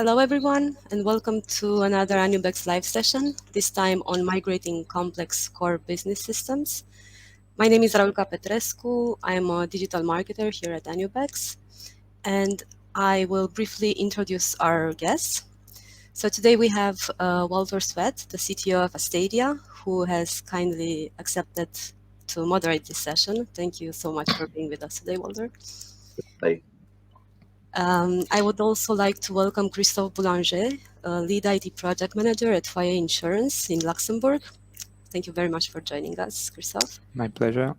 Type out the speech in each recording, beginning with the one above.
Hello everyone, and welcome to another Anubex live session, this time on migrating complex core business systems. My name is Raluca Petrescu. I am a digital marketer here at Anubex, and I will briefly introduce our guests. So today we have Walter Sweat, the CTO of Astadia, who has kindly accepted to moderate this session. Thank you so much for being with us today, Walter. Hey. I would also like to welcome Christophe Boulanger, lead IT project manager at Foyer Insurance in Luxembourg. Thank you very much for joining us, Christophe. My pleasure.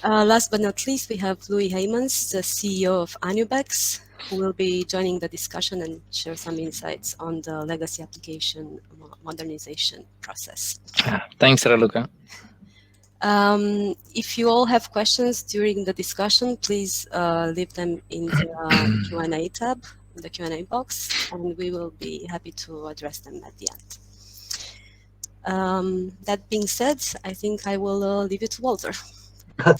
Last but not least, we have Louis Heymans, the CEO of Anubex, who will be joining the discussion and share some insights on the legacy application modernization process. Thanks, Raluca. If you all have questions during the discussion, please leave them in the Q&A tab, in the Q&A box, and we will be happy to address them at the end. That being said, I think I will leave it to Walter.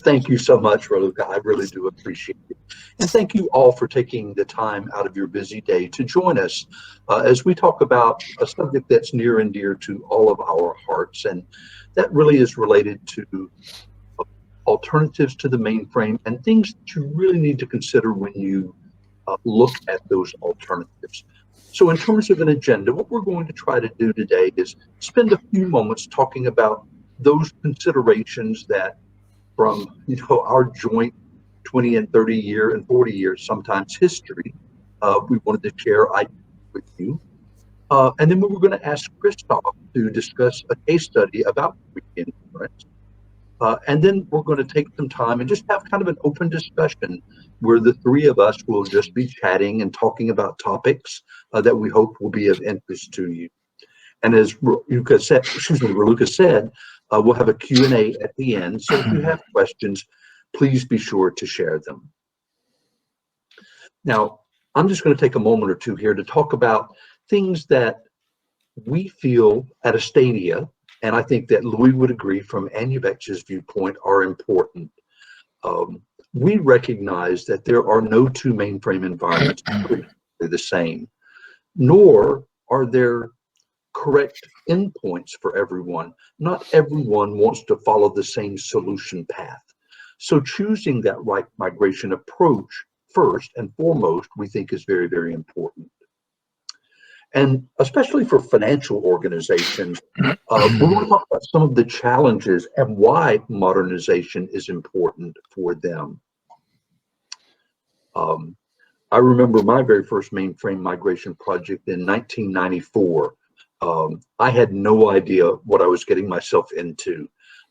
Thank you so much, Raluca. I really do appreciate it. And thank you all for taking the time out of your busy day to join us as we talk about a subject that's near and dear to all of our hearts. And that really is related to alternatives to the mainframe and things that you really need to consider when you look at those alternatives. So in terms of an agenda, what we're going to try to do today is spend a few moments talking about those considerations that from our joint 20 and 30 year and 40 years, sometimes history, we wanted to share ideas with you. And then we were going to ask Christophe to discuss a case study about insurance. And then we're going to take some time and just have kind of an open discussion where the three of us will just be chatting and talking about topics that we hope will be of interest to you. And as Raluca said, we'll have a Q&A at the end. So if you have questions, please be sure to share them. Now, I'm just going to take a moment or two here to talk about things that we feel at Astadia, and I think that Louis would agree from Anubex's viewpoint, are important. We recognize that there are no two mainframe environments the same, nor are there correct endpoints for everyone. Not everyone wants to follow the same solution path. So choosing that right migration approach first and foremost, we think is very, very important. And especially for financial organizations, we want to talk about some of the challenges and why modernization is important for them. I remember my very first mainframe migration project in 1994. I had no idea what I was getting myself into.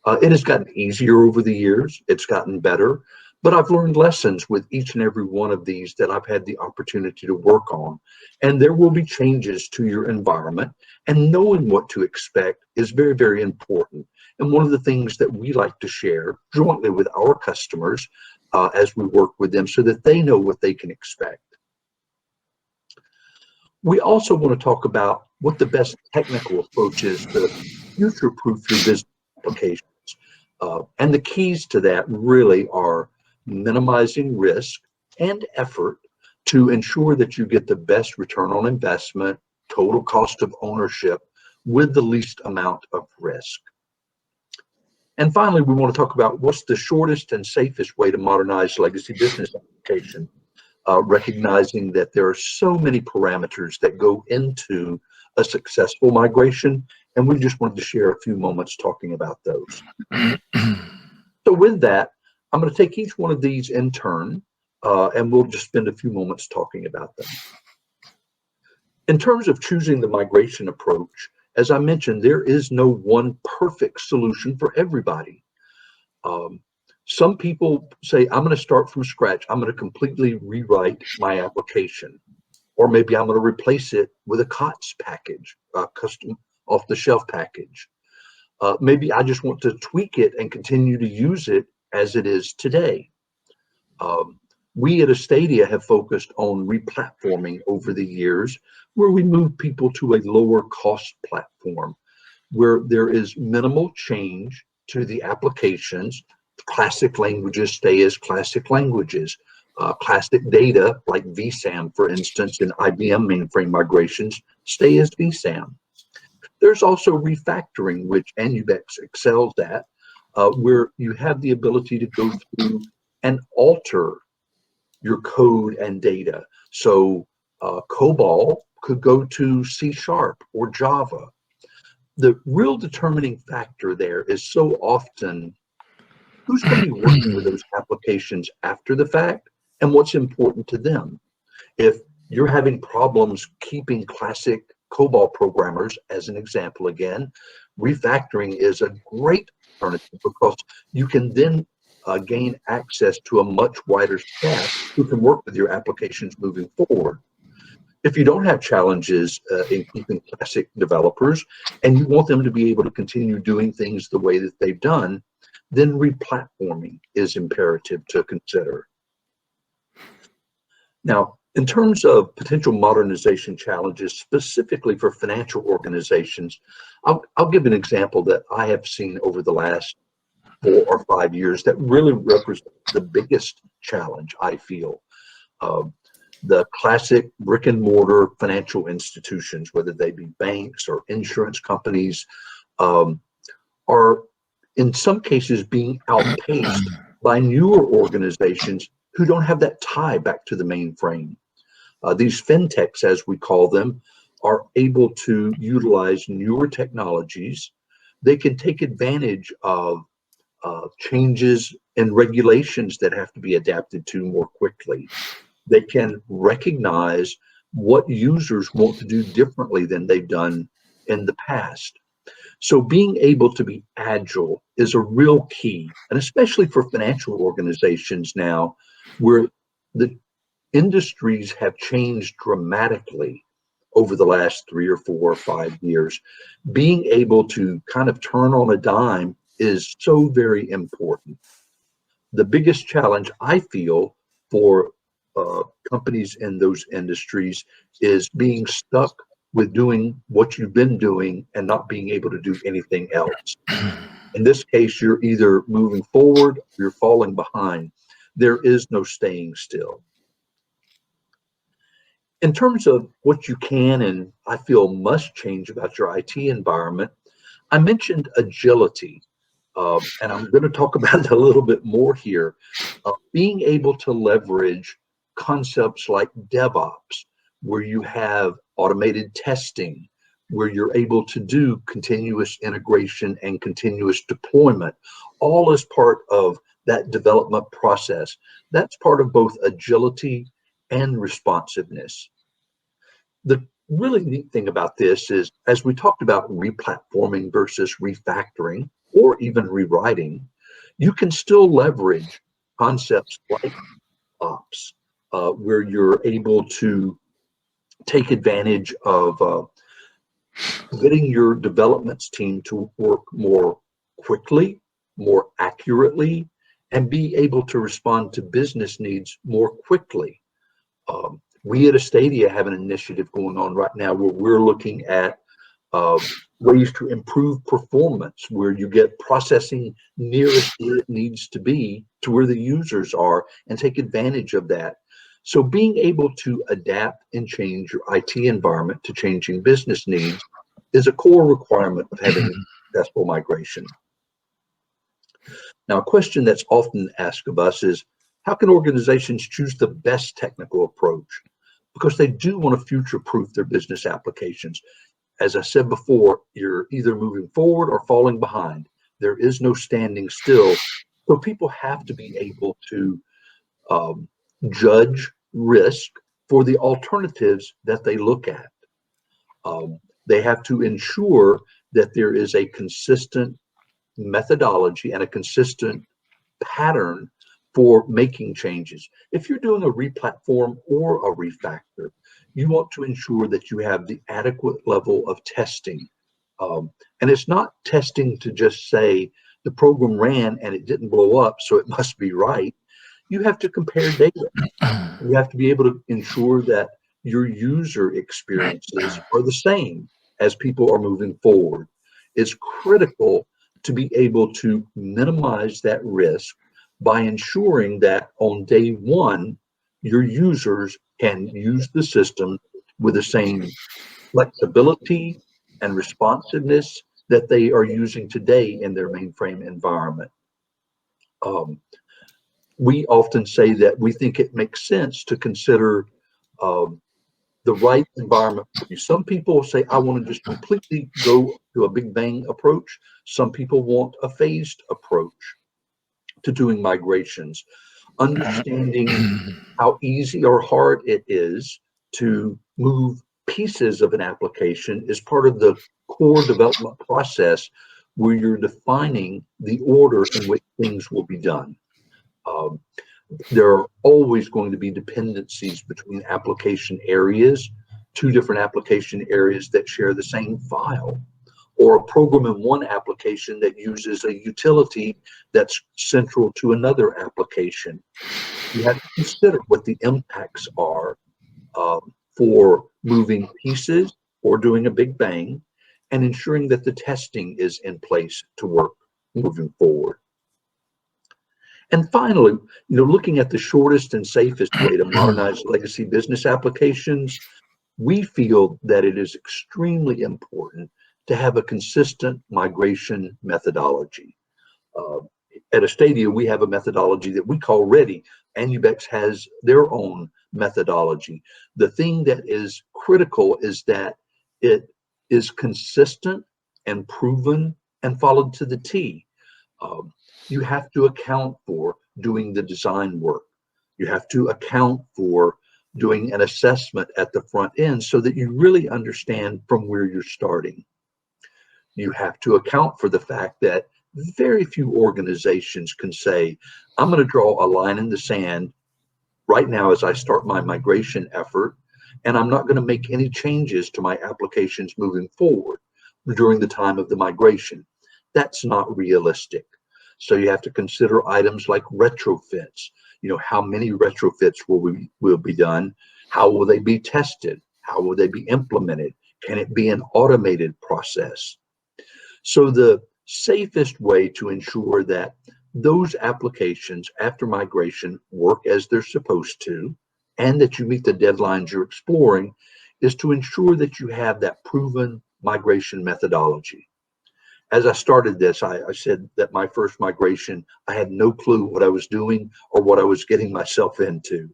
It has gotten easier over the years. It's gotten better. But I've learned lessons with each and every one of these that I've had the opportunity to work on. And there will be changes to your environment. And knowing what to expect is very, very important. And one of the things that we like to share jointly with our customers as we work with them so that they know what they can expect. We also want to talk about what the best technical approach is to future-proof your business applications. And the keys to that really are minimizing risk and effort to ensure that you get the best return on investment, total cost of ownership with the least amount of risk. And finally, we want to talk about what's the shortest and safest way to modernize legacy business application, recognizing that there are so many parameters that go into a successful migration, and we just wanted to share a few moments talking about those. So with that, I'm going to take each one of these in turn, and we'll just spend a few moments talking about them. In terms of choosing the migration approach, as I mentioned, there is no one perfect solution for everybody. Some people say, I'm going to start from scratch. I'm going to completely rewrite my application. Or maybe I'm going to replace it with a COTS package, a custom off-the-shelf package. Maybe I just want to tweak it and continue to use it as it is today. We at Astadia have focused on replatforming over the years, where we move people to a lower cost platform, where there is minimal change to the applications. Classic languages stay as classic languages. Classic data like vSAM, for instance, in IBM mainframe migrations stay as vSAM. There's also refactoring, which Anubex excels at, where you have the ability to go through and alter your code and data. So COBOL could go to C# or Java. The real determining factor there is so often who's going to be working with those applications after the fact and what's important to them. If you're having problems keeping classic COBOL programmers, as an example again, refactoring is a great alternative because you can then gain access to a much wider staff who can work with your applications moving forward. If you don't have challenges in keeping classic developers and you want them to be able to continue doing things the way that they've done, then replatforming is imperative to consider. Now, in terms of potential modernization challenges, specifically for financial organizations, I'll give an example that I have seen over the last 4 or 5 years that really represents the biggest challenge, I feel. The classic brick and mortar financial institutions, whether they be banks or insurance companies, are in some cases being outpaced by newer organizations who don't have that tie back to the mainframe. These fintechs, as we call them, are able to utilize newer technologies. They can take advantage of changes and regulations that have to be adapted to more quickly. They can recognize what users want to do differently than they've done in the past. So being able to be agile is a real key, and especially for financial organizations now, where the industries have changed dramatically over the last 3 or 4 or 5 years. Being able to kind of turn on a dime is so very important. The biggest challenge I feel for companies in those industries is being stuck with doing what you've been doing and not being able to do anything else. In this case, you're either moving forward or you're falling behind. There is no staying still. In terms of what you can and I feel must change about your IT environment, I mentioned agility, and I'm going to talk about it a little bit more here. Being able to leverage concepts like DevOps, where you have automated testing, where you're able to do continuous integration and continuous deployment, all as part of that development process. That's part of both agility and responsiveness. The really neat thing about this is, as we talked about replatforming versus refactoring or even rewriting, you can still leverage concepts like ops, where you're able to take advantage of getting your developments team to work more quickly, more accurately, and be able to respond to business needs more quickly. We at Astadia have an initiative going on right now where we're looking at ways to improve performance, where you get processing nearest where it needs to be to where the users are and take advantage of that. So being able to adapt and change your IT environment to changing business needs is a core requirement of having a successful migration. Now, a question that's often asked of us is, how can organizations choose the best technical approach? Because they do want to future-proof their business applications. As I said before, you're either moving forward or falling behind. There is no standing still. So people have to be able to judge risk for the alternatives that they look at. They have to ensure that there is a consistent methodology and a consistent pattern for making changes. If you're doing a replatform or a refactor, you want to ensure that you have the adequate level of testing. And it's not testing to just say the program ran and it didn't blow up, so it must be right. You have to compare data. You have to be able to ensure that your user experiences are the same as people are moving forward. It's critical to be able to minimize that risk by ensuring that on day one, your users can use the system with the same flexibility and responsiveness that they are using today in their mainframe environment. Um, we often say that we think it makes sense to consider um, the right environment for you. Some people say, I want to just completely go to a big bang approach. Some people want a phased approach to doing migrations. Understanding how easy or hard it is to move pieces of an application is part of the core development process where you're defining the order in which things will be done. Um, there are always going to be dependencies between application areas, two different application areas that share the same file, or a program in one application that uses a utility that's central to another application. You have to consider what the impacts are for moving pieces or doing a big bang, and ensuring that the testing is in place to work moving forward. And finally, looking at the shortest and safest way to modernize legacy business applications, we feel that it is extremely important to have a consistent migration methodology. Uh, at Astadia, we have a methodology that we call Ready. Anubex has their own methodology. The thing that is critical is that it is consistent and proven and followed to the T. Um, you have to account for doing the design work. You have to account for doing an assessment at the front end so that you really understand from where you're starting. You have to account for the fact that very few organizations can say, I'm going to draw a line in the sand right now as I start my migration effort, and I'm not going to make any changes to my applications moving forward during the time of the migration. That's not realistic. So you have to consider items like retrofits. How many retrofits will be done? How will they be tested? How will they be implemented? Can it be an automated process? So the safest way to ensure that those applications after migration work as they're supposed to, and that you meet the deadlines you're exploring, is to ensure that you have that proven migration methodology. As I started this, I said that my first migration, I had no clue what I was doing or what I was getting myself into.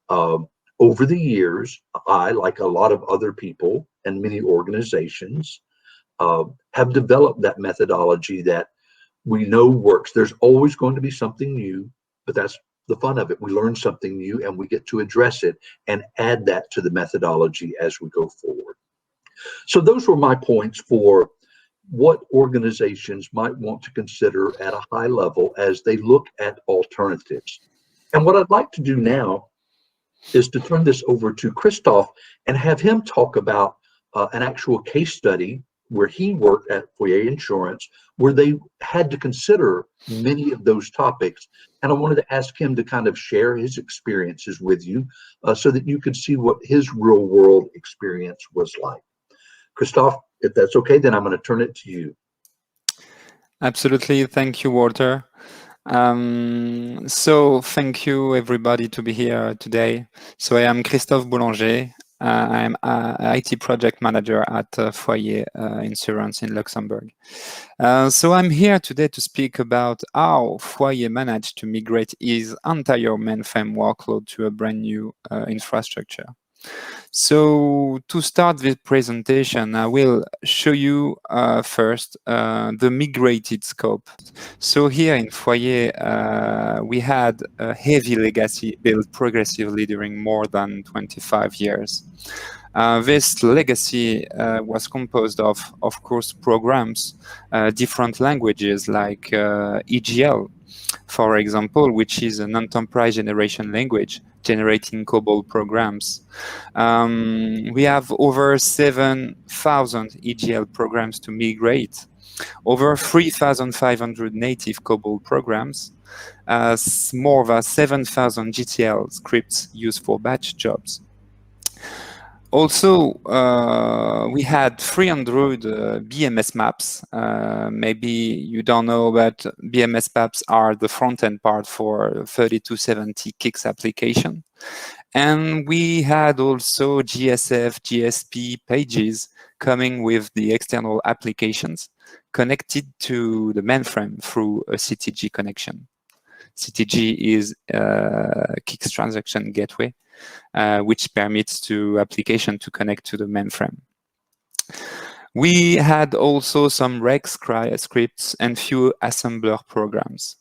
Over the years, I, like a lot of other people and many organizations, have developed that methodology that we know works. There's always going to be something new, but that's the fun of it. We learn something new and we get to address it and add that to the methodology as we go forward. So those were my points for what organizations might want to consider at a high level as they look at alternatives. And what I'd like to do now is to turn this over to Christoph and have him talk about an actual case study where he worked at Foyer Insurance, where they had to consider many of those topics. And I wanted to ask him to kind of share his experiences with you so that you could see what his real world experience was like. Christoph, if that's okay, then I'm going to turn it to you. Absolutely. Thank you, Walter. So thank you everybody to be here today. So I am Christophe Boulanger. I'm an IT project manager at Foyer Insurance in Luxembourg. So I'm here today to speak about how Foyer managed to migrate his entire mainframe workload to a brand new infrastructure. So to start this presentation, I will show you first the migrated scope. So here in Foyer, we had a heavy legacy built progressively during more than 25 years. This legacy was composed of course, programs, different languages like EGL, for example, which is an enterprise generation language, generating COBOL programs. We have over 7,000 EGL programs to migrate, over 3,500 native COBOL programs, more than 7,000 GTL scripts used for batch jobs. Also, we had 300 BMS maps. Maybe you don't know, but BMS maps are the front-end part for 3270 Kix application. And we had also GSF, GSP pages coming with the external applications connected to the mainframe through a CTG connection. CTG is Kix Transaction Gateway, which permits to application to connect to the mainframe. We had also some reg scripts and few assembler programs.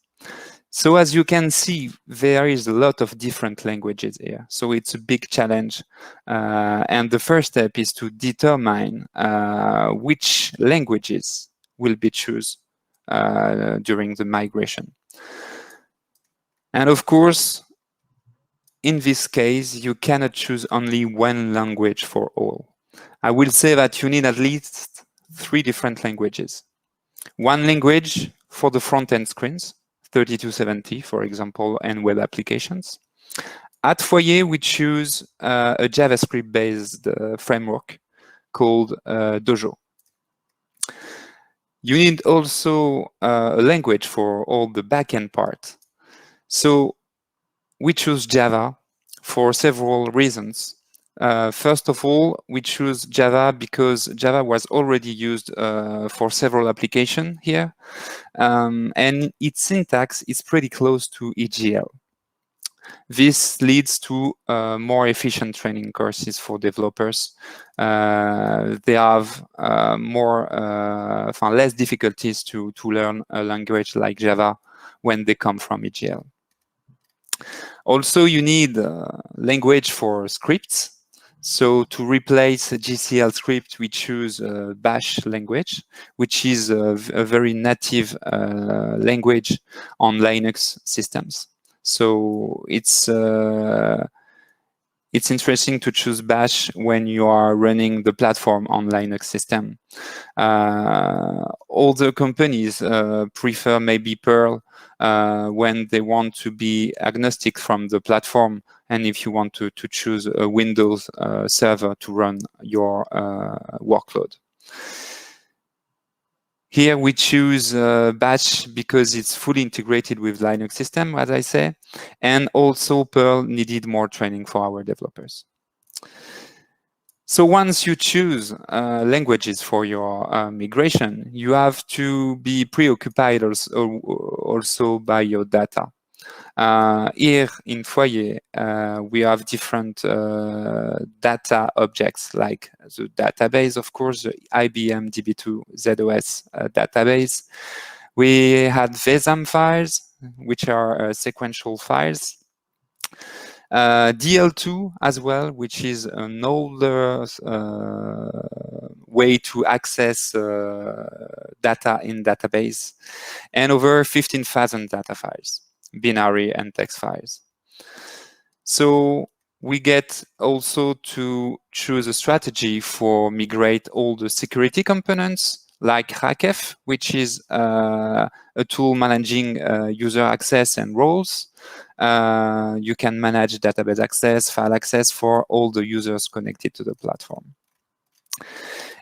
So as you can see, there is a lot of different languages here. So it's a big challenge. And the first step is to determine which languages will be chosen during the migration. And of course, in this case, you cannot choose only one language for all. I will say that you need at least 3 different languages. One language for the front-end screens, 3270, for example, and web applications. At Foyer, we choose a JavaScript-based framework called Dojo. You need also a language for all the backend part. So we choose Java for several reasons. First of all, we choose Java because Java was already used for several applications here. And its syntax is pretty close to EGL. This leads to more efficient training courses for developers. They have less difficulties to learn a language like Java when they come from EGL. Also, you need language for scripts. So to replace a GCL script, we choose Bash language, which is a very native language on Linux systems. So it's interesting to choose Bash when you are running the platform on Linux system. Other companies prefer maybe Perl when they want to be agnostic from the platform, and if you want to choose a Windows server to run your workload. Here we choose Bash because it's fully integrated with Linux system, as I say, and also Perl needed more training for our developers. So once you choose languages for your migration, you have to be preoccupied also by your data. Here in Foyer, we have different data objects like the database, of course, the IBM DB2 ZOS database. We had VESAM files, which are sequential files. DL2 as well, which is an older way to access data in database, and over 15,000 data files, binary and text files. So we get also to choose a strategy for migrate all the security components like Rakef, which is a tool managing user access and roles. You can manage database access, file access for all the users connected to the platform.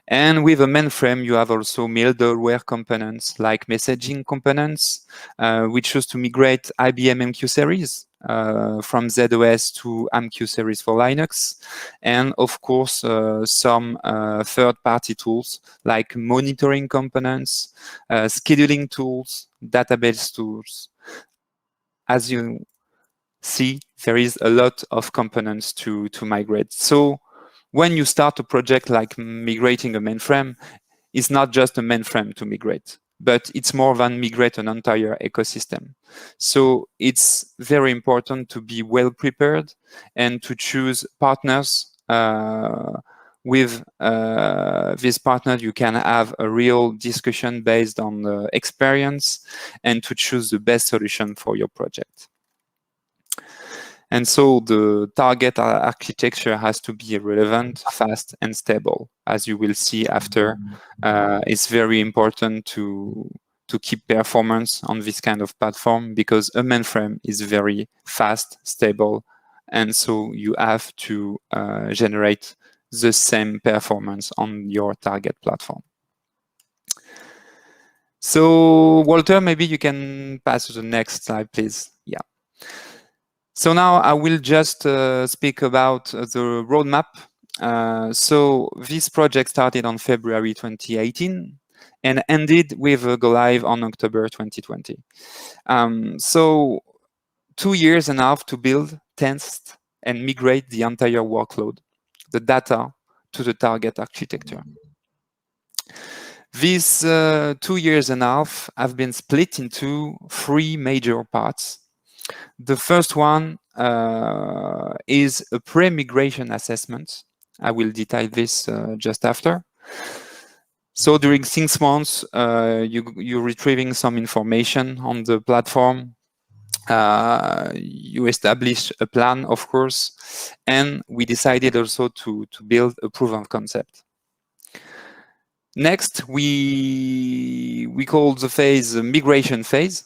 And with a mainframe, you have also middleware components like messaging components. We choose to migrate IBM MQ series from ZOS to MQ series for Linux. And of course, some third-party tools like monitoring components, scheduling tools, database tools. As you see, there is a lot of components to migrate. So when you start a project like migrating a mainframe, it's not just a mainframe to migrate, but it's more than migrate an entire ecosystem. So it's very important to be well prepared and to choose partners. With this partner, you can have a real discussion based on the experience and to choose the best solution for your project. And so the target architecture has to be relevant, fast, and stable. As you will see after, it's very important to keep performance on this kind of platform because a mainframe is very fast, stable, and so you have to generate the same performance on your target platform. So Walter, maybe you can pass to the next slide, please. Yeah. So now I will just speak about the roadmap. So this project started on February 2018 and ended with a go live on October 2020. So 2.5 years to build, test, and migrate the entire workload, the data, to the target architecture. These 2.5 years have been split into 3 major parts. The first one is a pre-migration assessment. I will detail this just after. So during 6 months, you're retrieving some information on the platform. You establish a plan, of course, and we decided also to build a proof of concept. Next, we call the phase the migration phase,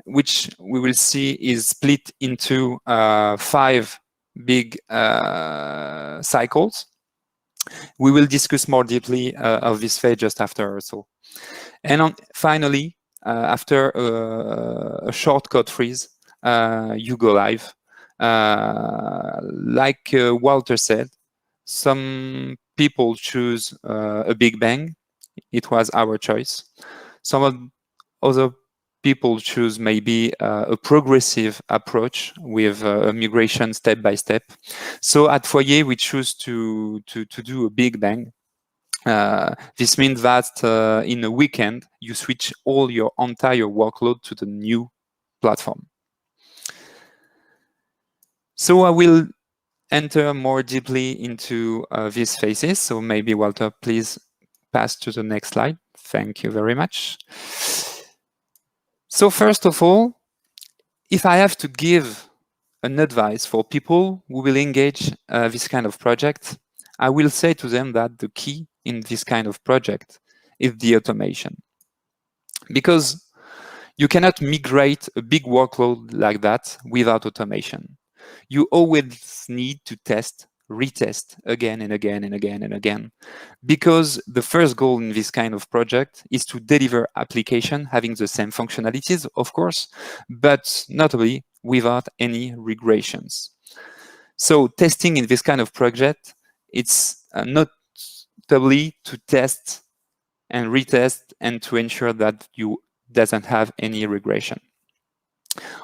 which we will see is split into 5 big cycles. We will discuss more deeply of this phase just after or so. And finally, after a short code freeze, you go live. Like Walter said, some people choose a big bang. It was our choice. Some other people choose maybe a progressive approach with a migration step by step. So at Foyer, we choose to do a big bang. This means that in a weekend, you switch all your entire workload to the new platform. So I will enter more deeply into these phases. So maybe Walter, please pass to the next slide. Thank you very much. So first of all, if I have to give an advice for people who will engage this kind of project, I will say to them that the key in this kind of project is the automation. Because you cannot migrate a big workload like that without automation. You always need to test, retest again and again and again and again. Because the first goal in this kind of project is to deliver application having the same functionalities, of course, but notably without any regressions. So testing in this kind of project, it's notably to test and retest and to ensure that you doesn't have any regression.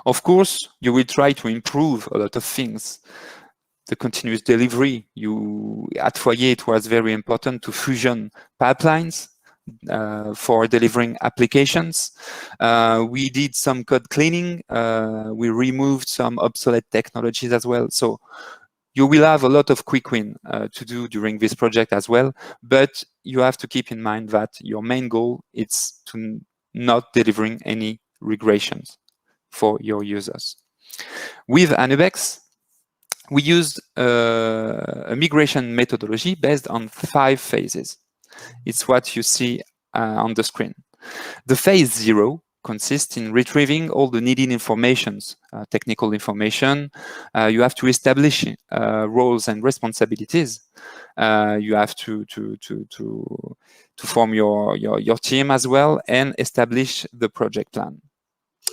Of course, you will try to improve a lot of things. The continuous delivery, at Foyer, it was very important to fusion pipelines for delivering applications. We did some code cleaning. We removed some obsolete technologies as well. So you will have a lot of quick win to do during this project as well, but you have to keep in mind that your main goal is to not delivering any regressions for your users. With Anubex, we used a migration methodology based on 5 phases. It's what you see on the screen. The phase 0 consists in retrieving all the needed informations, technical information. You have to establish roles and responsibilities. You have to form your team as well and establish the project plan.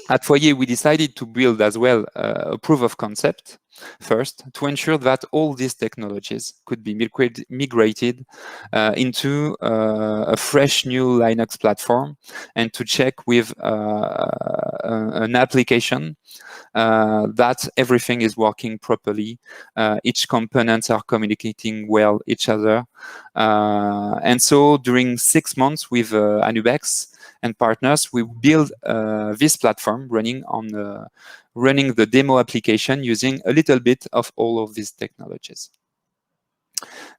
At Foyer, we decided to build as well a proof of concept first to ensure that all these technologies could be migrated into a fresh new Linux platform and to check with an application that everything is working properly. Each components are communicating well each other. And so during 6 months with Anubex and partners, we build this platform running the demo application using a little bit of all of these technologies.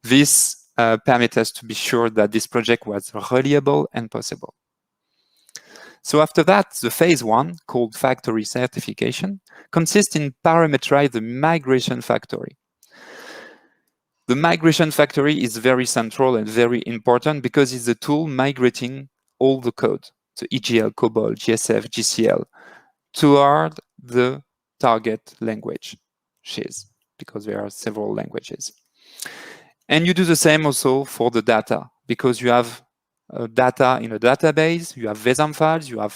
This permits us to be sure that this project was reliable and possible. So after that, the phase 1, called factory certification, consists in parameterize the migration factory. The migration factory is very central and very important because it's a tool migrating all the code, so EGL, COBOL, GSF, GCL, toward the target language, because there are several languages. And you do the same also for the data, because you have data in a database, you have WSAM files, you have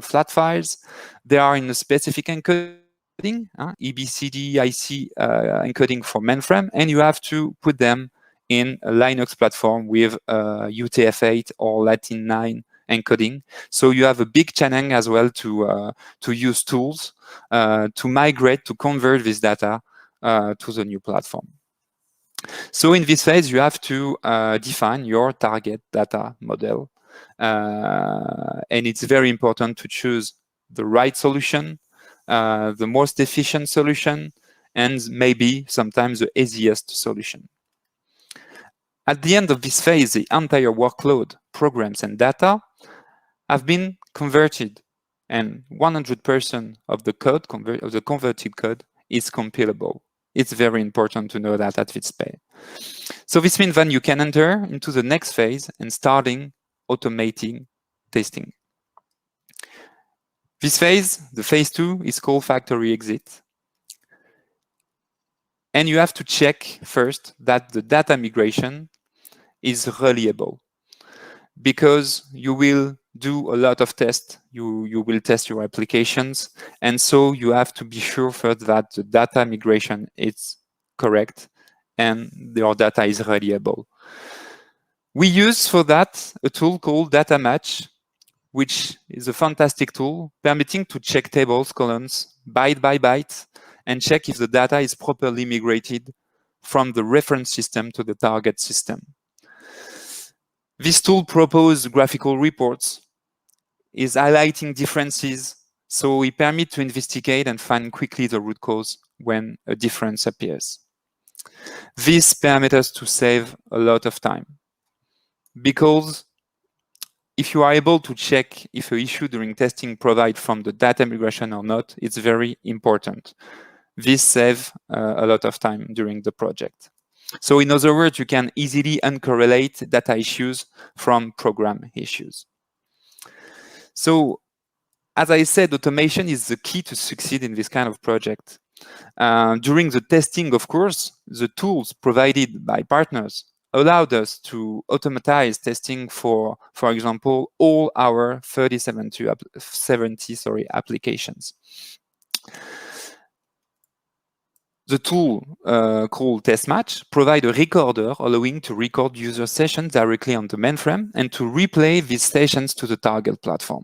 flat files. They are in a specific encoding, EBCD, IC encoding for mainframe, and you have to put them in a Linux platform with UTF-8 or Latin 9 encoding. So you have a big challenge as well to use tools to migrate, to convert this data to the new platform. So in this phase, you have to define your target data model. And it's very important to choose the right solution, the most efficient solution, and maybe sometimes the easiest solution. At the end of this phase, the entire workload, programs, and data have been converted, and 100% of the code, of the converted code, is compilable. It's very important to know that at this phase. So this means then you can enter into the next phase and starting automating testing. This phase, the phase 2, is called factory exit. And you have to check first that the data migration is reliable, because you will do a lot of tests. You will test your applications. And so you have to be sure first that the data migration is correct and your data is reliable. We use for that a tool called Data Match, which is a fantastic tool permitting to check tables, columns, byte by byte, and check if the data is properly migrated from the reference system to the target system. This tool proposes graphical reports, is highlighting differences, so it permits to investigate and find quickly the root cause when a difference appears. This permits us to save a lot of time, because if you are able to check if an issue during testing provides from the data migration or not, it's very important. This saves a lot of time during the project. So in other words, you can easily uncorrelate data issues from program issues. So as I said, automation is the key to succeed in this kind of project. During the testing, of course, the tools provided by partners allowed us to automatize testing for example, all our 3070 applications. The tool called TestMatch provides a recorder allowing to record user sessions directly on the mainframe and to replay these sessions to the target platform.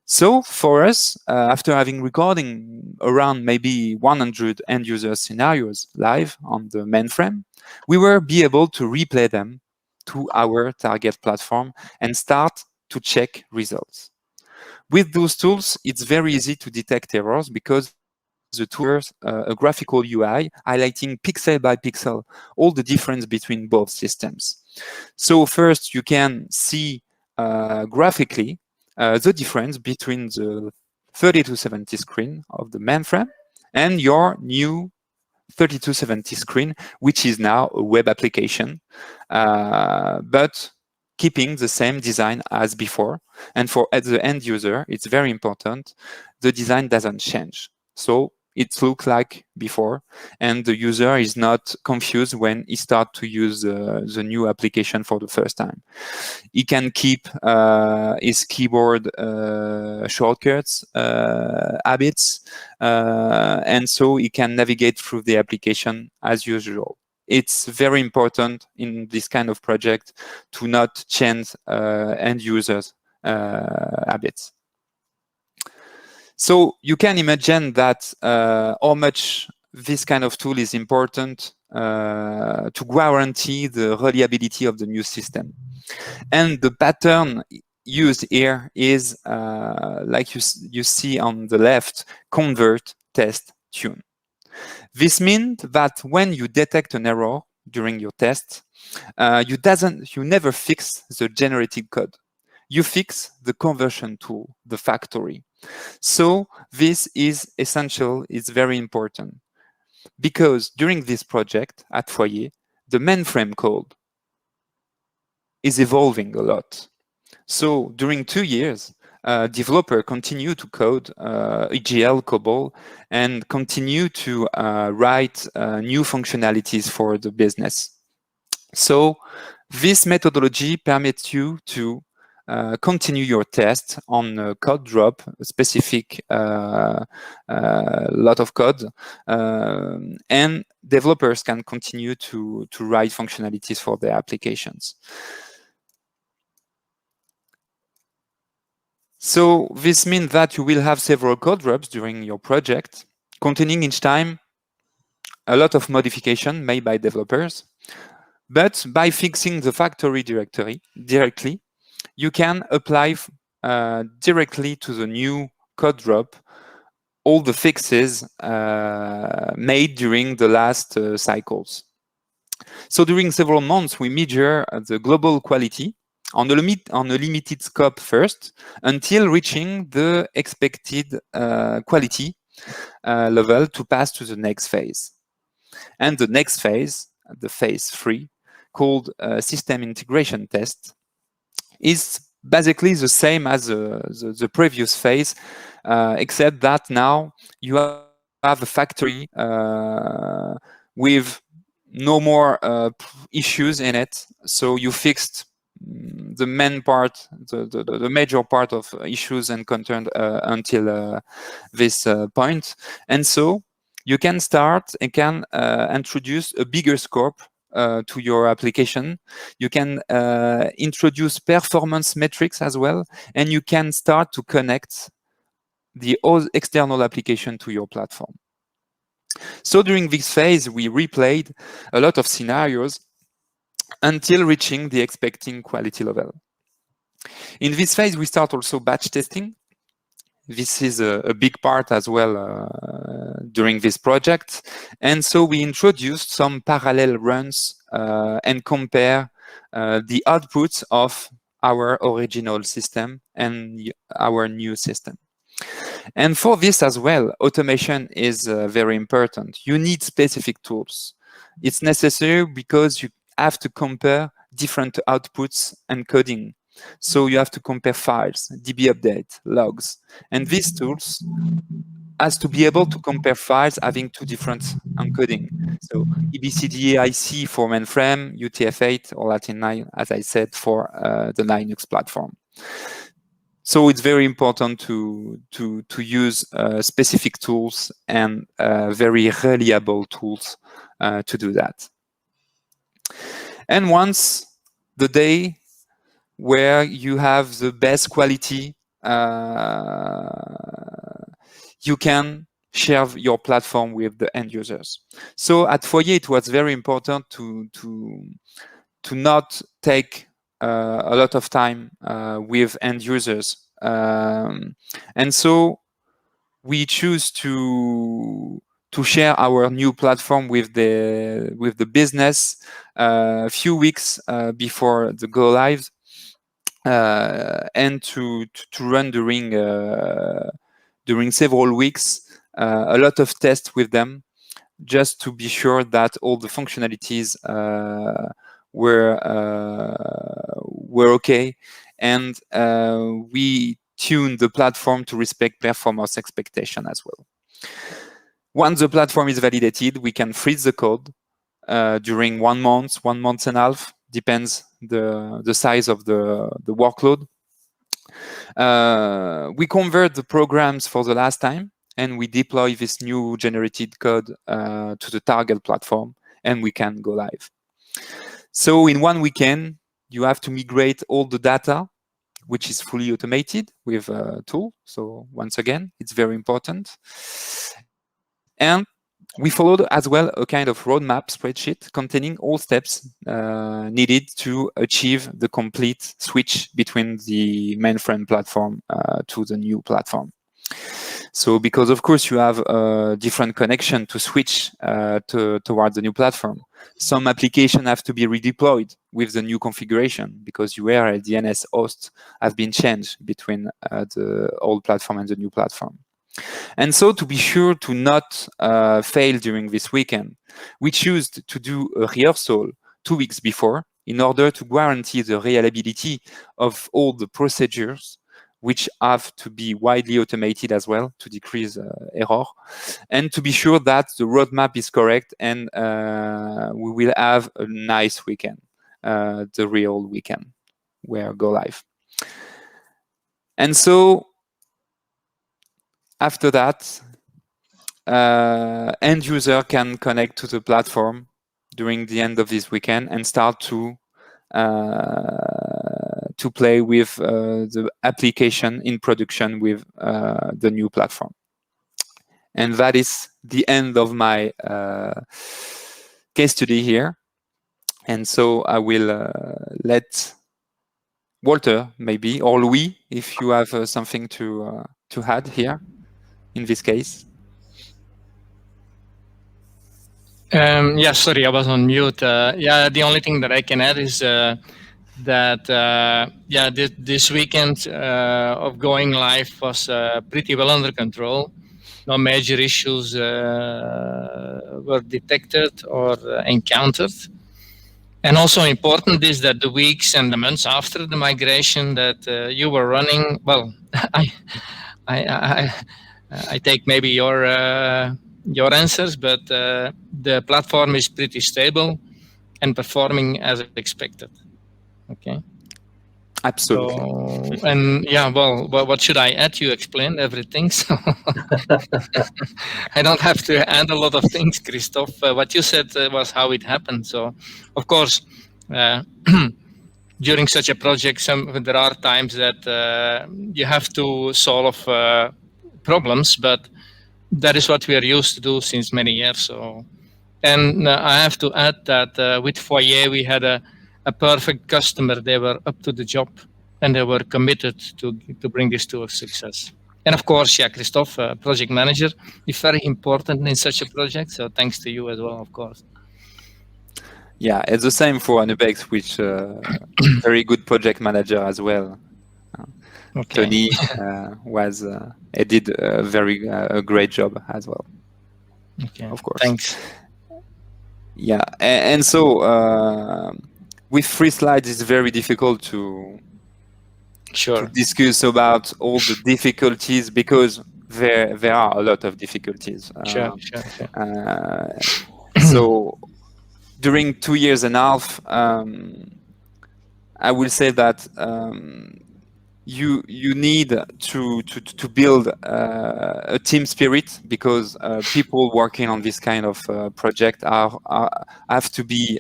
So for us, after having recording around maybe 100 end user scenarios live on the mainframe, we will be able to replay them to our target platform and start to check results. With those tools, it's very easy to detect errors because the tool offers a graphical UI highlighting pixel by pixel all the difference between both systems. So first, you can see graphically the difference between the 3270 screen of the mainframe and your new 3270 screen, which is now a web application, but keeping the same design as before. And for the end user, it's very important, the design doesn't change. So it looks like before, and the user is not confused when he starts to use the new application for the first time. He can keep his keyboard shortcuts, habits, and so he can navigate through the application as usual. It's very important in this kind of project to not change end users' habits. So you can imagine that how much this kind of tool is important to guarantee the reliability of the new system. And the pattern used here is, like you see on the left, convert, test, tune. This means that when you detect an error during your test, you never fix the generated code. You fix the conversion tool, the factory. So this is essential, it's very important. Because during this project at Foyer, the mainframe code is evolving a lot. So during 2 years, developer continue to code EGL, COBOL, and continue to write new functionalities for the business. So this methodology permits you to continue your test on a code drop, a specific lot of code, and developers can continue to write functionalities for their applications. So this means that you will have several code drops during your project, containing each time a lot of modification made by developers. But by fixing the factory directly, you can apply directly to the new code drop all the fixes made during the last cycles. So during several months, we measure the global quality on a limited scope first, until reaching the expected quality level to pass to the next phase. And the next phase, the phase 3, called system integration test, is basically the same as the previous phase, except that now you have a factory with no more issues in it. So you fixed the main part, the major part of issues encountered until this point. And so you can start and can introduce a bigger scope to your application. You can introduce performance metrics as well, and you can start to connect the external application to your platform. So during this phase, we replayed a lot of scenarios until reaching the expecting quality level. In this phase, we start also batch testing. This is a big part as well during this project. And so we introduced some parallel runs and compare the outputs of our original system and our new system. And for this as well, automation is very important. You need specific tools. It's necessary because you have to compare different outputs and coding. So you have to compare files, DB update, logs, and these tools has to be able to compare files having two different encoding. So EBCDIC for mainframe, UTF-8 or Latin9, as I said, for the Linux platform. So it's very important to use specific tools and very reliable tools to do that. And once the day where you have the best quality, you can share your platform with the end users. So at Foyer, it was very important to not take a lot of time with end users. And so we choose to share our new platform with the business a few weeks before the go live, and to run during several weeks a lot of tests with them, just to be sure that all the functionalities were okay, and we tune the platform to respect performance expectation as well. Once the platform is validated, we can freeze the code during 1 month, 1 month and a half, depends the size of the workload. We convert the programs for the last time, and we deploy this new generated code to the target platform, and we can go live. So in 1 weekend, you have to migrate all the data, which is fully automated with a tool. So once again, it's very important. And we followed as well a kind of roadmap spreadsheet containing all steps needed to achieve the complete switch between the mainframe platform to the new platform. So because of course you have a different connection to switch towards the new platform. Some applications have to be redeployed with the new configuration because URL, DNS, host have been changed between the old platform and the new platform. And so to be sure to not fail during this weekend, we choose to do a rehearsal 2 weeks before in order to guarantee the reliability of all the procedures, which have to be widely automated as well to decrease error, and to be sure that the roadmap is correct and we will have a nice weekend. the real weekend where go live. And so after that, end user can connect to the platform during the end of this weekend and start to play with the application in production with the new platform. And that is the end of my case study here. And so I will let Walter, maybe, or Louis, if you have something to add here in this case. Yeah, sorry, I was on mute. Yeah, the only thing that I can add is that yeah, this weekend of going live was pretty well under control. No major issues were detected or encountered. And also important is that the weeks and the months after the migration that you were running, well, I take maybe your answers, but the platform is pretty stable and performing as expected. Okay. Absolutely. So, and yeah, well, what should I add? You explained everything, so I don't have to add a lot of things, Christophe. What you said was how it happened. So, of course, during such a project, there are times that you have to solve problems, but that is what we are used to do since many years. So, and I have to add that with Foyer, we had a perfect customer. They were up to the job and they were committed to bring this to a success. And of course, yeah, Christophe, project manager, is very important in such a project. So thanks to you as well, of course. Yeah, it's the same for Anubex, which very good project manager as well. Okay. Tony was he did a great job as well. Okay. Of course. Thanks. Yeah, and so with 3 slides, it's very difficult to discuss about all the difficulties because there are a lot of difficulties. Sure. So during 2.5 years, I will say that you need to build a team spirit because people working on this kind of project have to be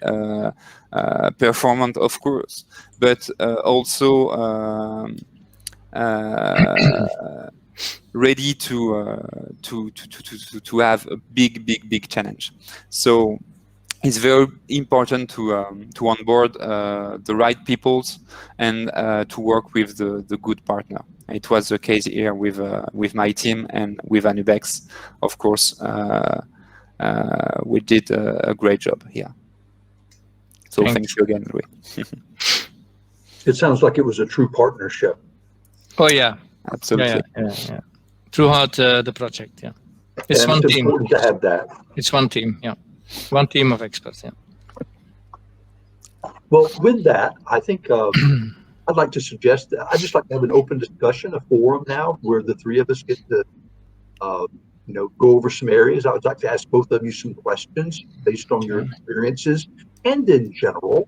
performant, of course, but also ready to have a big challenge. So it's very important to onboard the right peoples and to work with the good partner. It was the case here with my team and with Anubex. Of course, we did a great job here. So thank you again, Louis. It sounds like it was a true partnership. Oh yeah, absolutely. Yeah. Throughout the project, yeah. It's one team. Important to have that. It's one team, yeah. One team of experts, yeah. Well, with that, I think I'd like to suggest that I'd just like to have an open discussion, a forum now, where the 3 of us get to, go over some areas. I would like to ask both of you some questions based on your experiences and in general,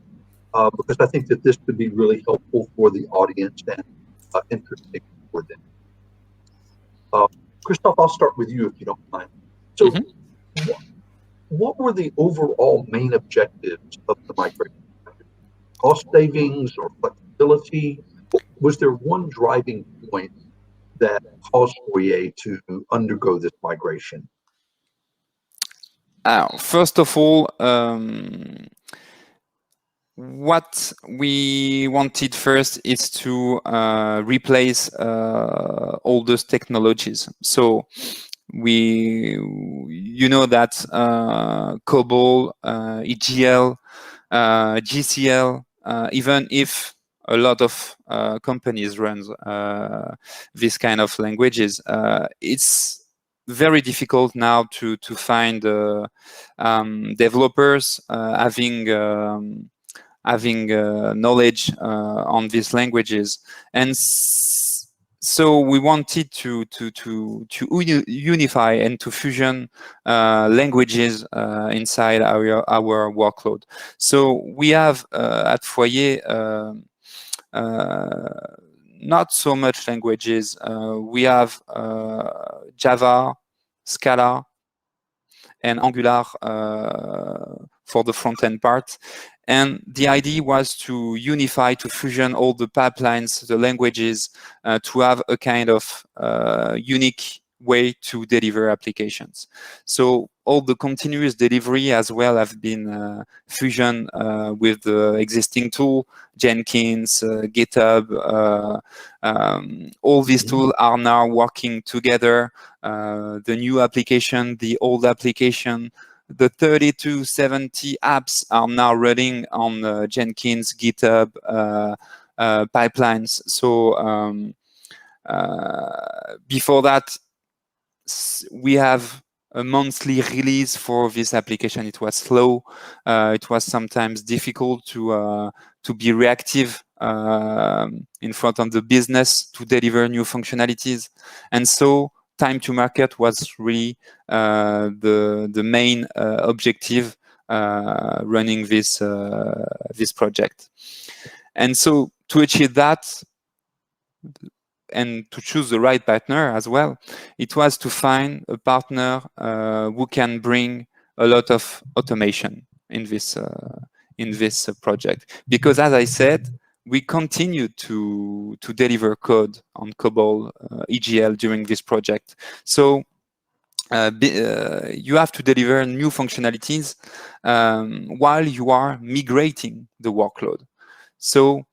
because I think that this could be really helpful for the audience and interesting for them. Christophe, I'll start with you if you don't mind. So, what were the overall main objectives of the migration? Cost savings or flexibility? Was there one driving point that caused Foyer to undergo this migration? First of all, what we wanted first is to replace all those technologies. So you know that COBOL, EGL, GCL, even if a lot of companies run this kind of languages, it's very difficult now to find developers having knowledge on these languages, and so we wanted to unify and to fusion languages inside our workload. So we have at Foyer not so much languages. We have Java, Scala, and Angular for the front-end part. And the idea was to unify, to fusion all the pipelines, the languages, to have a kind of unique way to deliver applications. So all the continuous delivery as well have been fusion with the existing tool, Jenkins, GitHub. All these tools are now working together. The new application, the old application, the 30 to 70 apps are now running on Jenkins, GitHub pipelines. So before that, we have a monthly release for this application. It was slow. It was sometimes difficult to be reactive in front of the business to deliver new functionalities. And so time to market was really the main objective running this project. And so to achieve that, and to choose the right partner as well, it was to find a partner who can bring a lot of automation in this project. Because as I said, we continue to deliver code on COBOL EGL during this project. So you have to deliver new functionalities while you are migrating the workload. So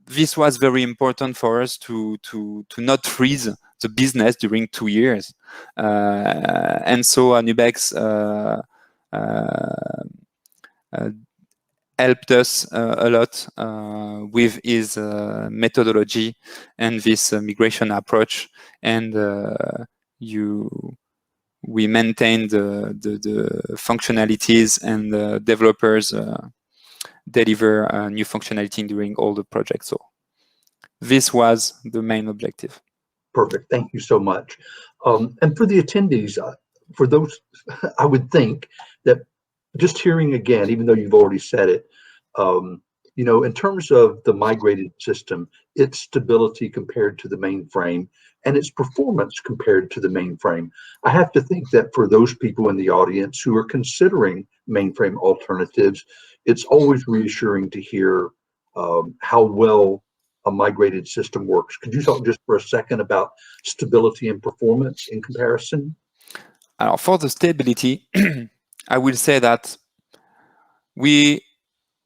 this was very important for us to not freeze the business during 2 years. And so Anubex helped us a lot with his methodology and this migration approach. And we maintained the functionalities, and the developers deliver new functionality during all the projects. So this was the main objective. Perfect. Thank you so much. And for the attendees, for those, I would think that just hearing again, even though you've already said it, you know, in terms of the migrated system, its stability compared to the mainframe and its performance compared to the mainframe, I have to think that for those people in the audience who are considering mainframe alternatives, it's always reassuring to hear how well a migrated system works. Could you talk just for a second about stability and performance in comparison? For the stability, I will say that we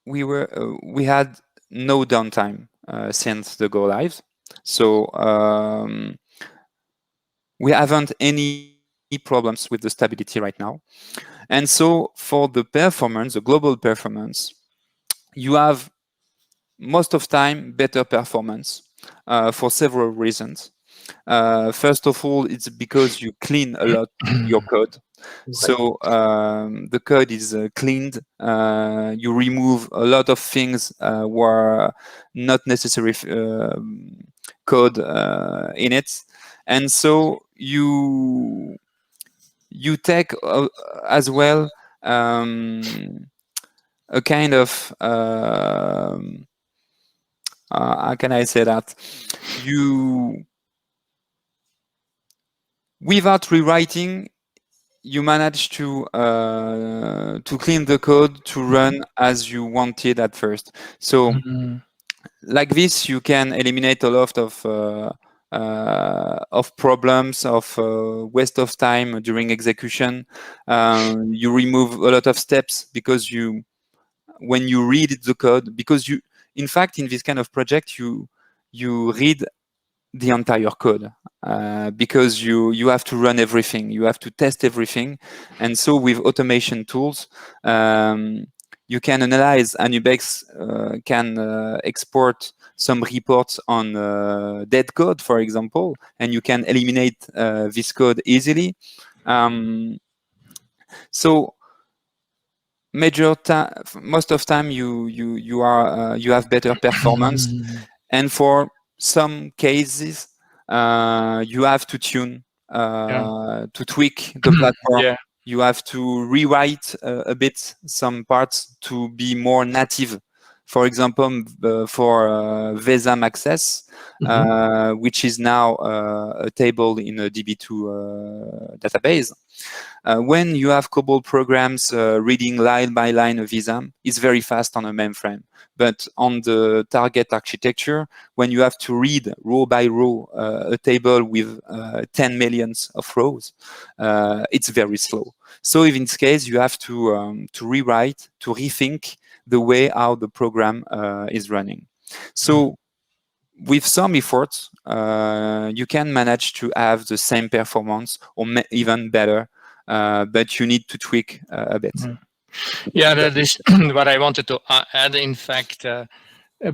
had no downtime since the go live. So we haven't any problems with the stability right now. And so for the performance, the global performance, you have most of time better performance for several reasons. First of all, it's because you clean a lot your code. Right. So the code is cleaned. You remove a lot of things were not necessary code in it, and so you take as well a kind of how can I say that, without rewriting, you manage to clean the code to run as you wanted at first. So like this, you can eliminate a lot of problems, of waste of time during execution. You remove a lot of steps because when you read the code, because in fact, in this kind of project, you read the entire code because you have to run everything, you have to test everything. And so with automation tools, you can analyze. Anubex can export some reports on dead code, for example, and you can eliminate this code easily. So most of time you have better performance. And for some cases you have to tune, to tweak the platform. Yeah. You have to rewrite a bit some parts to be more native. For example, for VESAM access, which is now a table in a DB2 database. When you have COBOL programs reading line by line a VESAM, it's very fast on a mainframe. But on the target architecture, when you have to read row by row a table with 10 millions of rows, it's very slow. So in this case, you have to rewrite, to rethink the way how the program is running. So with some efforts, you can manage to have the same performance or even better, but you need to tweak a bit. Yeah, that is what I wanted to add. In fact,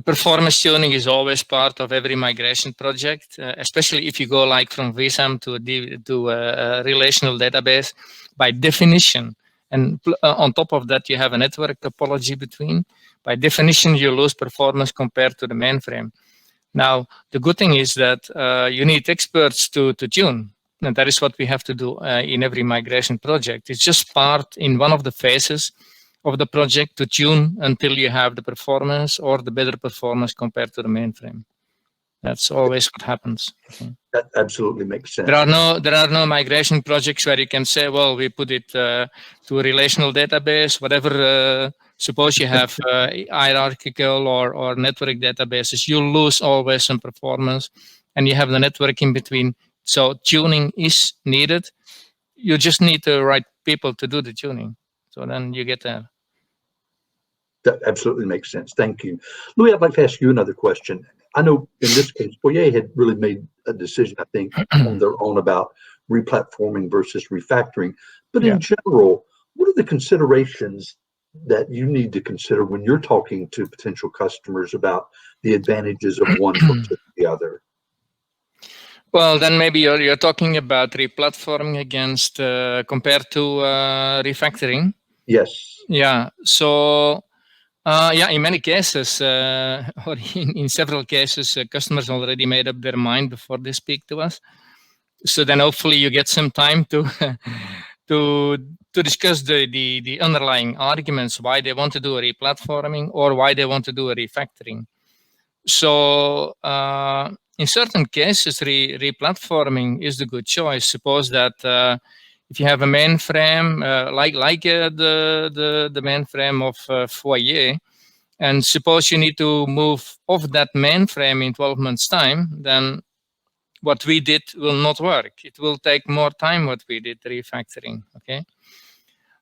performance tuning is always part of every migration project, especially if you go like from VSAM to a relational database by definition. And on top of that, you have a network topology between. By definition, you lose performance compared to the mainframe. Now, the good thing is that you need experts to tune. And that is what we have to do in every migration project. It's just part in one of the phases of the project to tune until you have the performance or the better performance compared to the mainframe. That's always what happens. Okay. That absolutely makes sense. There are no migration projects where you can say, well, we put it to a relational database, whatever. Suppose you have hierarchical or network databases, you lose always some performance, and you have the network in between. So tuning is needed. You just need the right people to do the tuning. So then you get there. That absolutely makes sense. Thank you. Louis, I'd like to ask you another question. I know in this case, Foyer had really made a decision, I think, on their own about replatforming versus refactoring. But in general, what are the considerations that you need to consider when you're talking to potential customers about the advantages of one versus the other? Well, then maybe you're talking about replatforming against compared to refactoring. Yes. Yeah. So in many cases, or in several cases, customers already made up their mind before they speak to us. So then hopefully you get some time to to discuss the underlying arguments why they want to do a replatforming or why they want to do a refactoring. So in certain cases, replatforming is the good choice. Suppose that if you have a mainframe like the mainframe of Foyer, and suppose you need to move off that mainframe in 12 months' time, then what we did will not work. It will take more time what we did refactoring. Okay.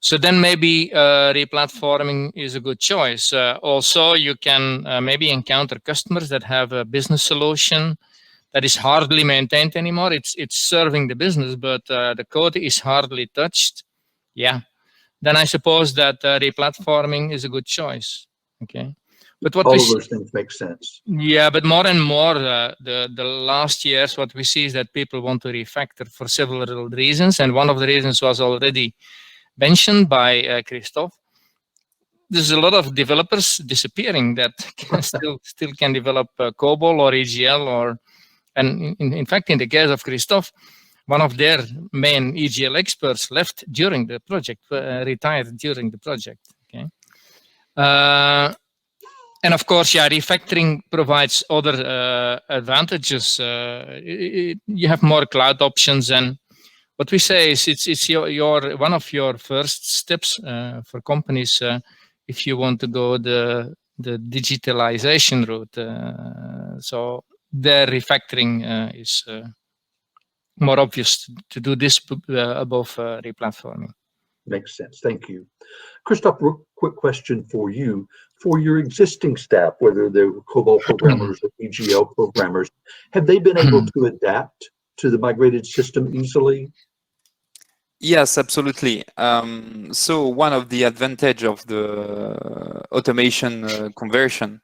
So then maybe replatforming is a good choice. Also, you can maybe encounter customers that have a business solution that is hardly maintained anymore. It's serving the business, but the code is hardly touched. Yeah. Then I suppose that replatforming is a good choice. Okay. But what all of those things make sense. Yeah, but more and more the last years, what we see is that people want to refactor for several reasons, and one of the reasons was already mentioned by Christophe. There's a lot of developers disappearing that still can develop COBOL or EGL, and in fact, in the case of Christophe, one of their main EGL experts left during the project, retired during the project. Okay. And of course, refactoring provides other advantages. You have more cloud options, and what we say is it's your one of your first steps for companies if you want to go the digitalization route. So their refactoring is more obvious to do this above replatforming. Makes sense. Thank you. Christophe, quick question for you. For your existing staff, whether they're COBOL programmers or EGL programmers, have they been able to adapt to the migrated system easily? Yes, absolutely. So one of the advantage of the automated conversion,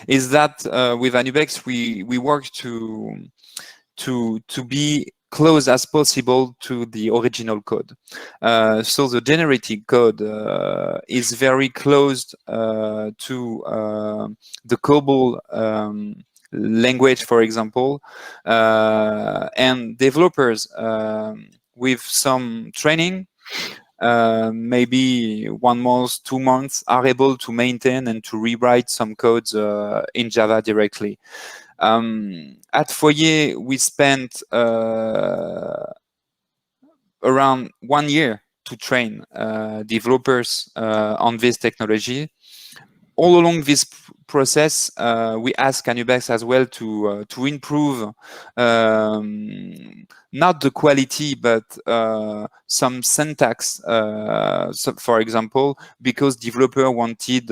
is that with Anubex we work to be close as possible to the original code. So the generated code is very close to the COBOL language, for example, and developers with some training, maybe 1 month, 2 months, are able to maintain and to rewrite some codes in Java directly. At Foyer, we spent around 1 year to train developers on this technology. All along this process, we ask Anubex as well to improve not the quality, but some syntax. So for example, because developer wanted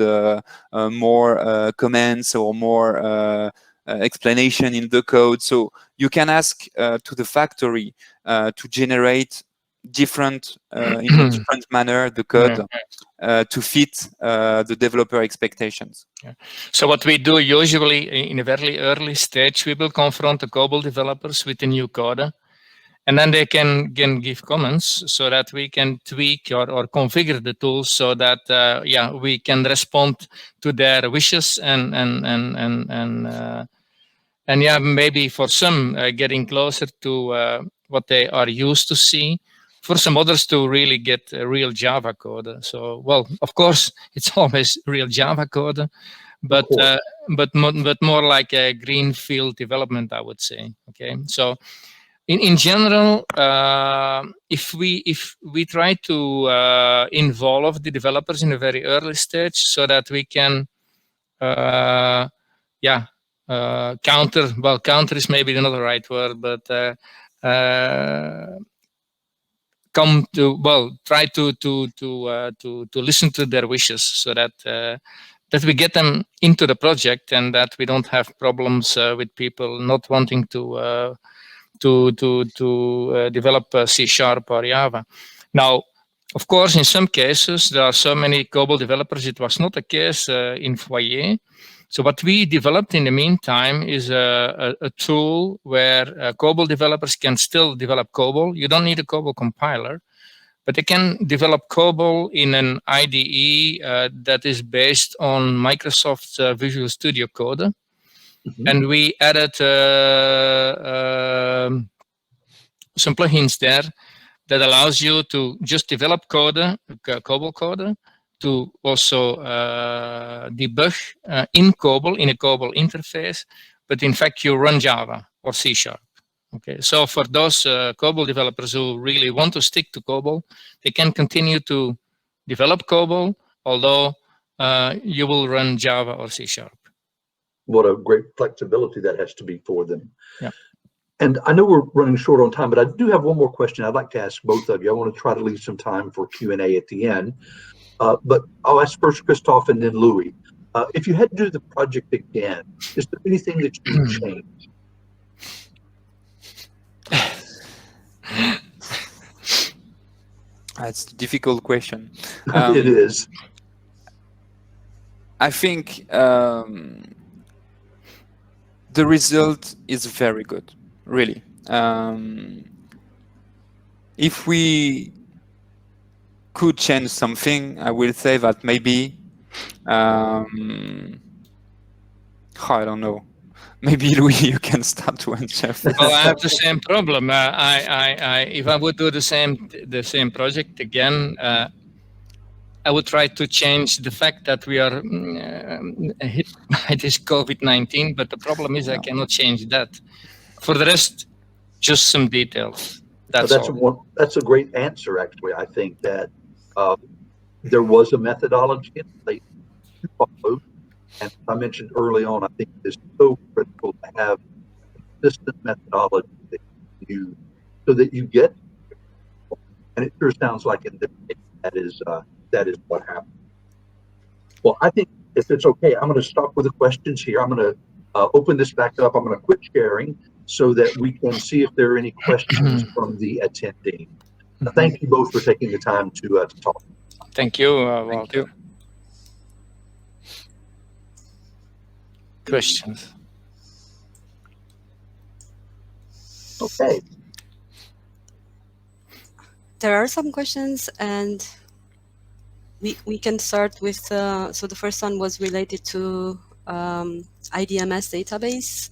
more comments or more explanation in the code, so you can ask to the factory to generate different in a different manner the code. To fit the developer expectations. So what we do usually in a very early stage, we will confront the COBOL developers with the new code, and then they can give comments so that we can tweak or configure the tools so that we can respond to their wishes and maybe for some getting closer to what they are used to see. For some others to really get real Java code. So, well, of course, it's always real Java code, but more like a greenfield development, I would say. Okay, so in general, if we try to involve the developers in a very early stage, so that we can, counter is maybe not the right word, but try to listen to their wishes, so that that we get them into the project, and that we don't have problems with people not wanting to develop C# or Java. Now, of course, in some cases there are so many COBOL developers. It was not the case in Foyer. So what we developed in the meantime is a tool where COBOL developers can still develop COBOL. You don't need a COBOL compiler, but they can develop COBOL in an IDE that is based on Microsoft Visual Studio Code. And we added some plugins there that allows you to just develop code, COBOL code, to also debug in COBOL, in a COBOL interface, but in fact you run Java or C#. Okay, so for those COBOL developers who really want to stick to COBOL, they can continue to develop COBOL, although you will run Java or C#. What a great flexibility that has to be for them. Yeah. And I know we're running short on time, but I do have one more question I'd like to ask both of you. I want to try to leave some time for Q&A at the end. But I'll ask first Christophe and then Louis. If you had to do the project again, is there anything that you would change? It's a difficult question. It is. I think the result is very good, really. If we could change something, I will say that maybe, I don't know. Maybe Louis, you can start to answer. Well, I have the same problem. If I would do the same project again, I would try to change the fact that we are hit by this COVID-19, but the problem is I cannot change that. For the rest, just some details. That's a great answer, actually. I think that there was a methodology in place to follow. And I mentioned early on, I think it is so critical to have a consistent methodology that you use so that you get, and it sure sounds like in this case, that is what happened. Well, I think if it's okay, I'm going to stop with the questions here. I'm going to open this back up. I'm going to quit sharing so that we can see if there are any questions from the attendee. Thank you both for taking the time to talk. Thank you, Walter. Thank you. Questions? Okay. There are some questions, and we can start with, so the first one was related to IDMS database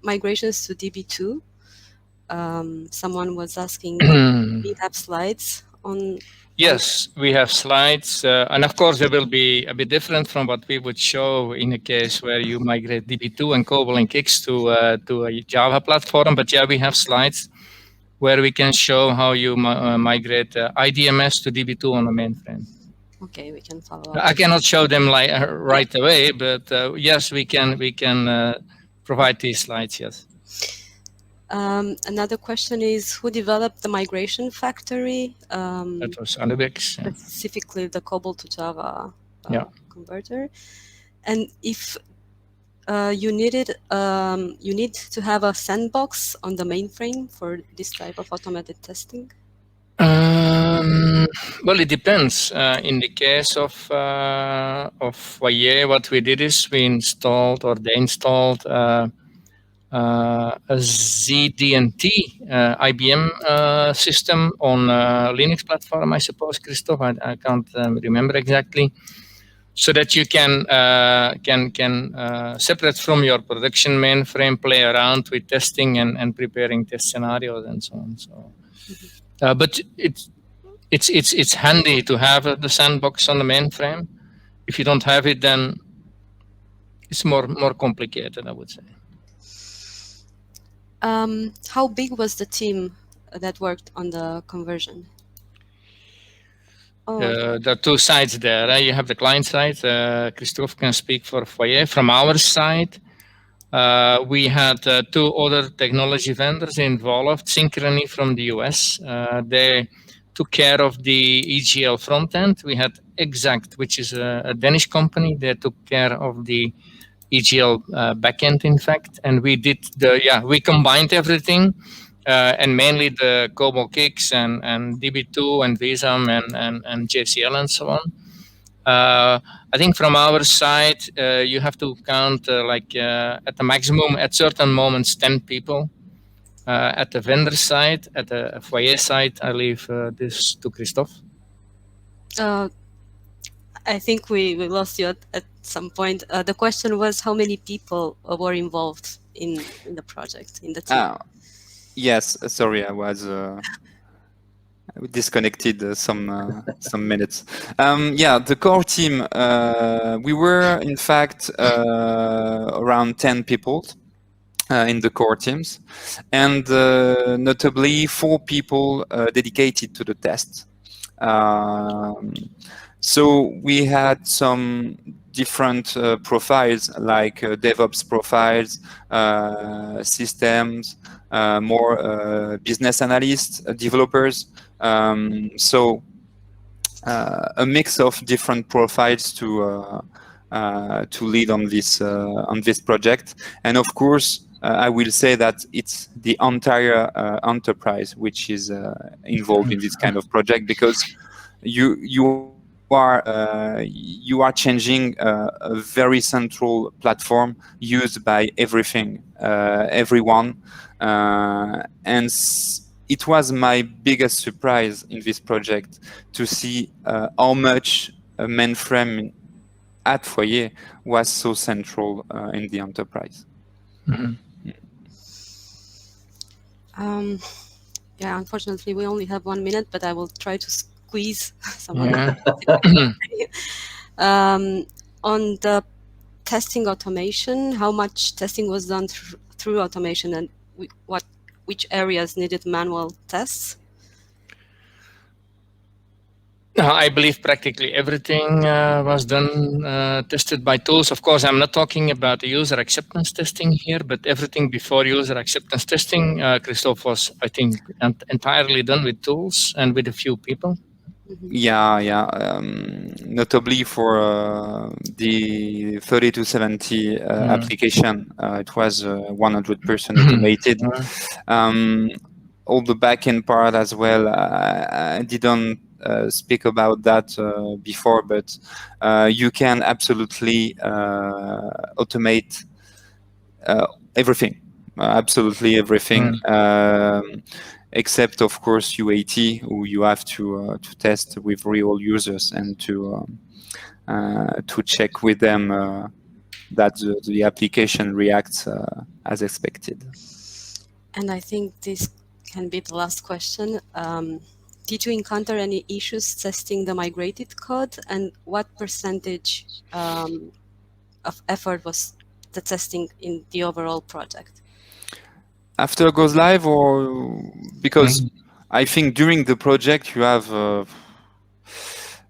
migrations to DB2. Someone was asking, do we have slides on? Yes, we have slides, and of course they will be a bit different from what we would show in a case where you migrate DB2 and COBOL and Kix to a Java platform. But yeah, we have slides where we can show how you migrate IDMS to DB2 on a mainframe. Okay, we can follow up. I cannot show them like right away, but yes, we can provide these slides. Yes. Another question is, who developed the migration factory? That was Anubex. Yeah. Specifically the COBOL to Java converter. And if you need to have a sandbox on the mainframe for this type of automated testing? Well, it depends. In the case of Foyer, what we did is we installed, or they installed, a ZDNT IBM system on a Linux platform, I suppose, Christoph. I can't remember exactly. So that you can separate from your production mainframe, play around with testing and preparing test scenarios and so on. So, but it's handy to have the sandbox on the mainframe. If you don't have it, then it's more complicated, I would say. How big was the team that worked on the conversion? There are two sides there. You have the client side. Christophe can speak for Foyer. From our side, we had two other technology vendors involved. Synchrony from the US. They took care of the EGL front end. We had Exact, which is a Danish company. They took care of the EGL backend, in fact. And we did we combined everything. And mainly the COBOL Kix and DB2 and VSAM and JCL and so on. I think from our side, you have to count at the maximum, at certain moments, 10 people. At the vendor side, at the Foyer side, I leave this to Christophe. I think we lost you at some point. The question was how many people were involved in the project, in the team. Yes, sorry, I was disconnected some minutes. The core team, we were in fact around 10 people in the core teams, and notably 4 people dedicated to the test. So we had some different profiles, like DevOps profiles, systems, more business analysts, developers. So a mix of different profiles to lead on this project. And of course, I will say that it's the entire enterprise which is involved in this kind of project, because you are changing a very central platform used by everyone, and it was my biggest surprise in this project to see how much a mainframe at Foyer was so central in the enterprise. Mm-hmm. Unfortunately, we only have 1 minute, but I will try to squeeze some. On the testing automation, how much testing was done through automation, and which areas needed manual tests? I believe practically everything was done, tested by tools. Of course, I'm not talking about the user acceptance testing here, but everything before user acceptance testing, Christophe, was, I think, entirely done with tools and with a few people. Notably for the 3270 application, it was 100% automated. All the backend part as well, I didn't speak about that before, but you can absolutely automate everything, absolutely everything. Except, of course, UAT, who you have to test with real users and to check with them that the application reacts as expected. And I think this can be the last question. Did you encounter any issues testing the migrated code, and what percentage of effort was the testing in the overall project? After it goes live, or because I think during the project you have,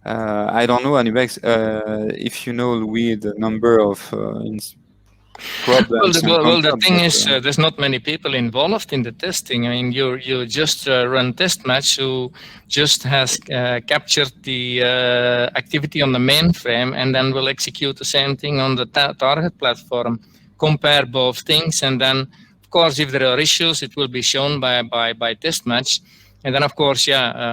I don't know, Anubex, if you know, Louis, the number of problems Well, the encountered, thing but, is, there's not many people involved in the testing. I mean, you just run test match who just has captured the activity on the mainframe and then will execute the same thing on the target platform, compare both things, and then, of course, if there are issues, it will be shown by test match. And then, of course,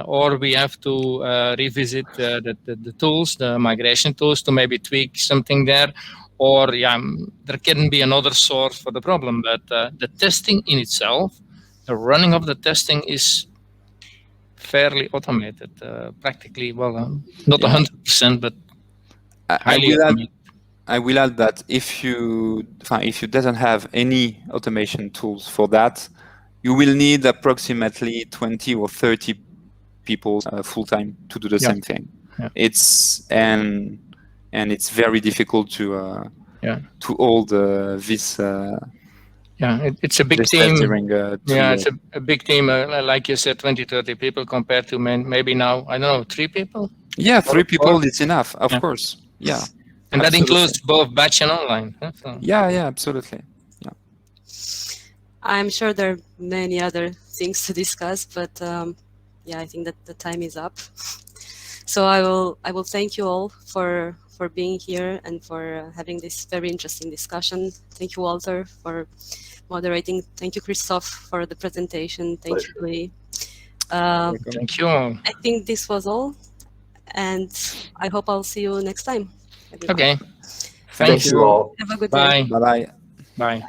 or we have to revisit the tools, the migration tools, to maybe tweak something there. Or there can be another source for the problem, but the testing in itself, the running of the testing is fairly automated, practically, well, not 100%, but highly automated. I will add that if you doesn't have any automation tools for that, you will need approximately 20 or 30 people full time to do the same thing. Yeah. It's it's very difficult to hold this. It's a big team. It's a big team. Like you said, 20, 30 people compared to maybe now, I don't know, 3 people? Yeah, 3 people, it's enough, of course. Yeah. And that includes both batch and online. So. Yeah, absolutely. Yeah. I'm sure there are many other things to discuss, but I think that the time is up. So I will thank you all for being here and for having this very interesting discussion. Thank you, Walter, for moderating. Thank you, Christoph, for the presentation. Thank you, Louis. Thank you. I think this was all, and I hope I'll see you next time. Okay. Thank you all. Have a good day. Bye-bye. Bye.